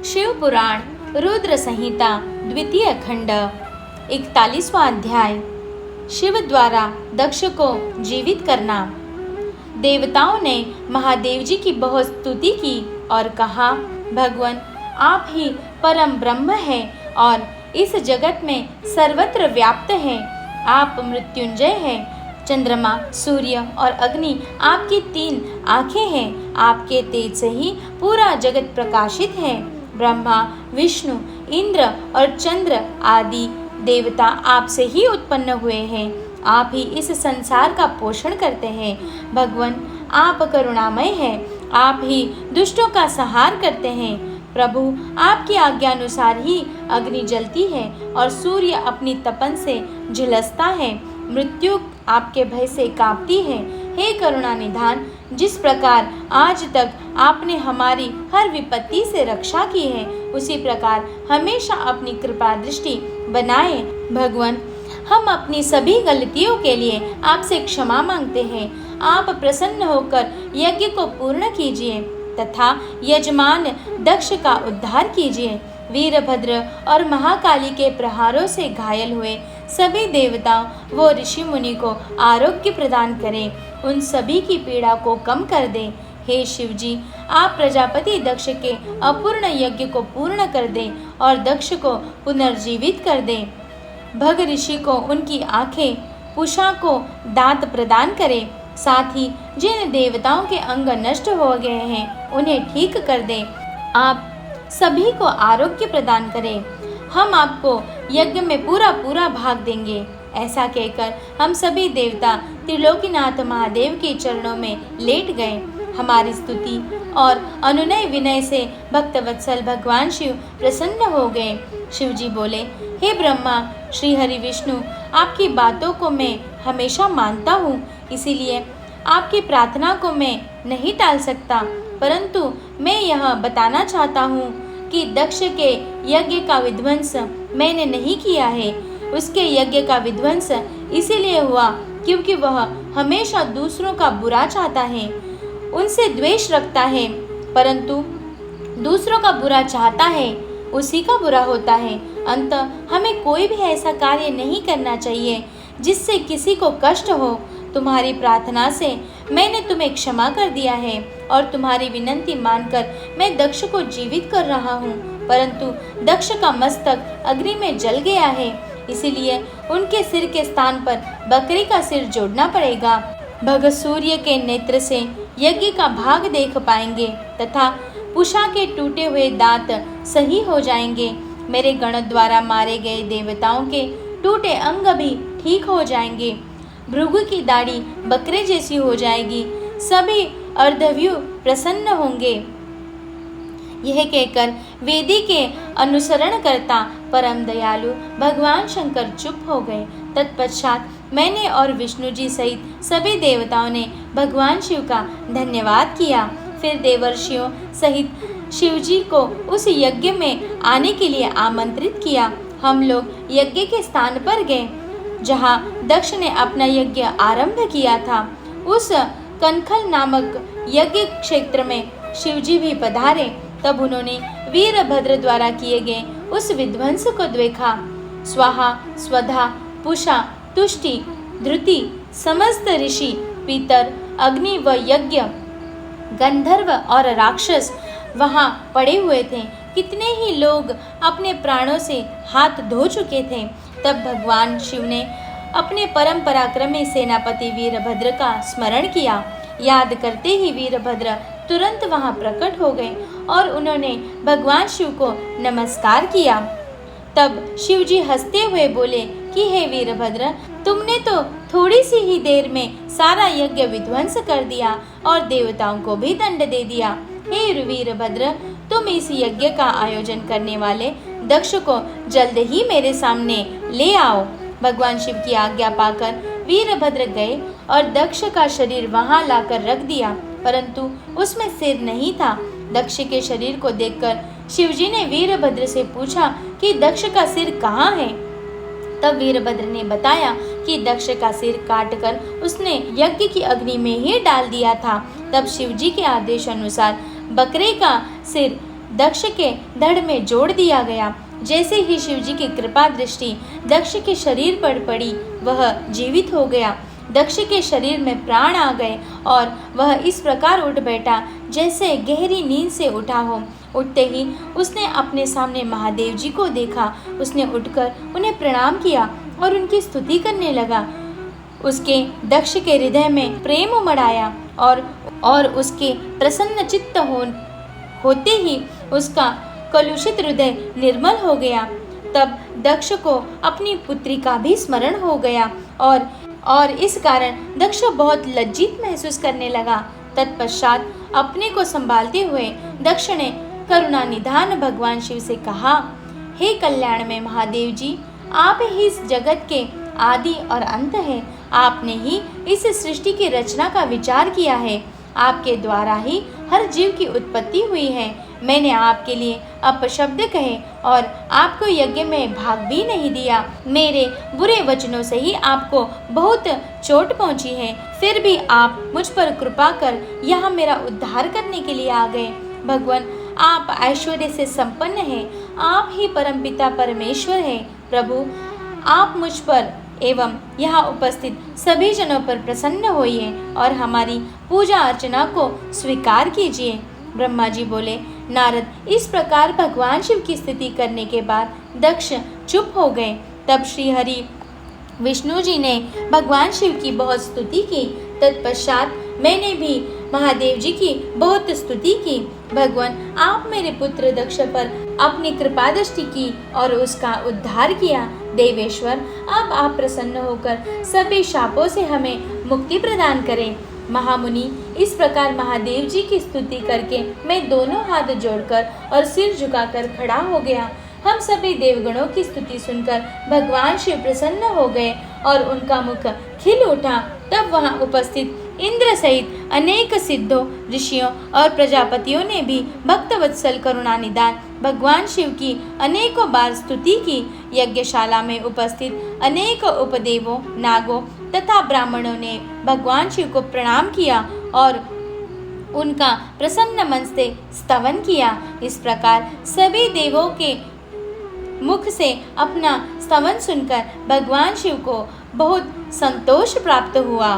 शिव पुराण रुद्र संहिता द्वितीय खंड 41वां अध्याय। शिव द्वारा दक्ष को जीवित करना। देवताओं ने महादेव जी की बहुत स्तुति की और कहा, भगवान आप ही परम ब्रह्म हैं और इस जगत में सर्वत्र व्याप्त हैं। आप मृत्युंजय हैं। चंद्रमा, सूर्य और अग्नि आपकी 3 आंखें हैं। आपके तेज से ही पूरा जगत प्रकाशित है। ब्रह्मा, विष्णु, इंद्र और चंद्र आदि देवता आपसे ही उत्पन्न हुए हैं। आप ही इस संसार का पोषण करते हैं। भगवान आप करुणामय हैं। आप ही दुष्टों का संहार करते हैं। प्रभु आपकी आज्ञानुसार ही अग्नि जलती है और सूर्य अपनी तपन से झुलसता है। मृत्यु आपके भय से कांपती है। हे करुणा निधान, जिस प्रकार आज तक आपने हमारी हर विपत्ति से रक्षा की है, उसी प्रकार हमेशा अपनी कृपा दृष्टि बनाए। भगवान हम अपनी सभी गलतियों के लिए आपसे क्षमा मांगते हैं। आप प्रसन्न होकर यज्ञ को पूर्ण कीजिए तथा यजमान दक्ष का उद्धार कीजिए। वीरभद्र और महाकाली के प्रहारों से घायल हुए सभी देवताओं व ऋषि मुनि को आरोग्य प्रदान करें। उन सभी की पीड़ा को कम कर दें। हे शिव जी, आप प्रजापति दक्ष के अपूर्ण यज्ञ को पूर्ण कर दें और दक्ष को पुनर्जीवित कर दें। भग ऋषि को उनकी आंखें, पूषा को दांत प्रदान करें। साथ ही जिन देवताओं के अंग नष्ट हो गए हैं उन्हें ठीक कर दें। आप सभी को आरोग्य प्रदान करें। हम आपको यज्ञ में पूरा भाग देंगे। ऐसा कहकर हम सभी देवता त्रिलोकीनाथ महादेव के चरणों में लेट गए। हमारी स्तुति और अनुनय विनय से भक्तवत्सल भगवान शिव प्रसन्न हो गए। शिव जी बोले, हे ब्रह्मा, श्री हरि विष्णु, आपकी बातों को मैं हमेशा मानता हूँ, इसीलिए आपकी प्रार्थना को मैं नहीं टाल सकता। परंतु मैं यह बताना चाहता हूँ कि दक्ष के यज्ञ का विध्वंस मैंने नहीं किया है। उसके यज्ञ का विध्वंस इसीलिए हुआ क्योंकि वह हमेशा दूसरों का बुरा चाहता है, उनसे द्वेष रखता है। परंतु दूसरों का बुरा चाहता है, उसी का बुरा होता है। अंततः हमें कोई भी ऐसा कार्य नहीं करना चाहिए जिससे किसी को कष्ट हो। तुम्हारी प्रार्थना से मैंने तुम्हें क्षमा कर दिया है और तुम्हारी विनंती मानकर मैं दक्ष को जीवित कर रहा हूँ। परंतु दक्ष का मस्तक अग्नि में जल गया है, इसीलिए उनके सिर के स्थान पर बकरी का सिर जोड़ना पड़ेगा। भग सूर्य के नेत्र से यज्ञ का भाग देख पाएंगे तथा पूषा के टूटे हुए दांत सही हो जाएंगे। मेरे गण द्वारा मारे गए देवताओं के टूटे अंग भी ठीक हो जाएंगे। भृगु की दाढ़ी बकरे जैसी हो जाएगी। सभी अर्धव्यू प्रसन्न होंगे। यह कहकर वेदी के अनुसरण करता परम दयालु भगवान शंकर चुप हो गए। तत्पश्चात मैंने और विष्णु जी सहित सभी देवताओं ने भगवान शिव का धन्यवाद किया। फिर देवर्षियों सहित शिव जी को उस यज्ञ में आने के लिए आमंत्रित किया। हम लोग यज्ञ के स्थान पर गए जहाँ दक्ष ने अपना यज्ञ आरंभ किया था। उस कनखल नामक यज्ञ क्षेत्र में शिवजी भी पधारे। तब उन्होंने वीरभद्र द्वारा किए गए उस विध्वंस को देखा। स्वाहा, स्वधा, पूषा, तुष्टि, धृति, समस्त ऋषि, पितर, अग्नि व यज्ञ, गंधर्व और राक्षस वहाँ पड़े हुए थे। कितने ही लोग अपने प्राणों से हाथ धो चुके थे। तब भगवान शिव ने अपने परम पराक्रमी सेनापति वीरभद्र का स्मरण किया। याद करते ही वीरभद्र तुरंत वहां प्रकट हो गए और उन्होंने भगवान शिव को नमस्कार किया। तब शिव जी हंसते हुए बोले कि हे वीरभद्र, तुमने तो थोड़ी सी ही देर में सारा यज्ञ विध्वंस कर दिया और देवताओं को भी दंड दे दिया। हे वीरभद्र, तुम इस यज्ञ का आयोजन करने वाले दक्ष को जल्द ही मेरे सामने ले आओ। भगवान शिव की आज्ञा पाकर वीरभद्र गए और दक्ष का शरीर वहां लाकर रख दिया, परंतु उसमें सिर नहीं था। दक्ष के शरीर को देखकर शिवजी ने वीरभद्र से पूछा कि दक्ष का सिर कहाँ है। तब वीरभद्र ने बताया कि दक्ष का सिर काटकर उसने यज्ञ की अग्नि में ही डाल दिया था। तब शिवजी के आदेश अनुसार बकरे का सिर दक्ष के धड़ में जोड़ दिया गया। जैसे ही शिव जी की कृपा दृष्टि दक्ष के शरीर पर पड़ी, वह जीवित हो गया। दक्ष के शरीर में प्राण आ गए और वह इस प्रकार उठ बैठा जैसे गहरी नींद से उठा हो। उठते ही उसने अपने सामने महादेव जी को देखा। उसने उठकर उन्हें प्रणाम किया और उनकी स्तुति करने लगा। उसके दक्ष के हृदय में प्रेम उमड़ आया और उसके प्रसन्न चित्त होते ही उसका कलुषित हृदय निर्मल हो गया। तब दक्ष को अपनी पुत्री का भी स्मरण हो गया और इस कारण दक्ष बहुत लज्जित महसूस करने लगा। तत्पश्चात अपने को संभालते हुए दक्ष ने करुणा निधान भगवान शिव से कहा, हे कल्याण में महादेव जी, आप ही इस जगत के आदि और अंत है। आपने ही इस सृष्टि की रचना का विचार किया है। आपके द्वारा ही हर जीव की उत्पत्ति हुई है। मैंने आपके लिए अपशब्द कहे और आपको यज्ञ में भाग भी नहीं दिया। मेरे बुरे वचनों से ही आपको बहुत चोट पहुंची है, फिर भी आप मुझ पर कृपा कर यहाँ मेरा उद्धार करने के लिए आ गए। भगवान, आप ऐश्वर्य से संपन्न हैं। आप ही परमपिता परमेश्वर हैं। प्रभु, आप मुझ पर एवं यहाँ उपस्थित सभी जनों पर प्रसन्न होइए और हमारी पूजा अर्चना को स्वीकार कीजिए। ब्रह्मा जी बोले। नारद इस प्रकार भगवान शिव की स्तुति करने के बाद दक्ष चुप हो गए। तब श्री हरि विष्णु जी ने भगवान शिव की बहुत स्तुति की। तत्पश्चात मैंने भी महादेव जी की बहुत स्तुति की। भगवान, आप मेरे पुत्र दक्ष पर अपनी कृपा दृष्टि की और उसका उद्धार किया। देवेश्वर, अब आप प्रसन्न होकर सभी शापों से हमें मुक्ति प्रदान करें। महामुनि, इस प्रकार महादेव जी की स्तुति करके मैं दोनों हाथ जोड़कर और सिर झुकाकर खड़ा हो गया। हम सभी देवगणों की स्तुति सुनकर भगवान शिव प्रसन्न हो गए और उनका मुख खिल उठा। तब वहां उपस्थित इंद्र सहित अनेक सिद्धों, ऋषियों और प्रजापतियों ने भी भक्तवत्सल करुणानिधान भगवान शिव की अनेकों बार स्तुति की। यज्ञशाला में उपस्थित अनेक उपदेवों, नागों तथा ब्राह्मणों ने भगवान शिव को प्रणाम किया और उनका प्रसन्न मन से स्तवन किया। इस प्रकार सभी देवों के मुख से अपना स्तवन सुनकर भगवान शिव को बहुत संतोष प्राप्त हुआ।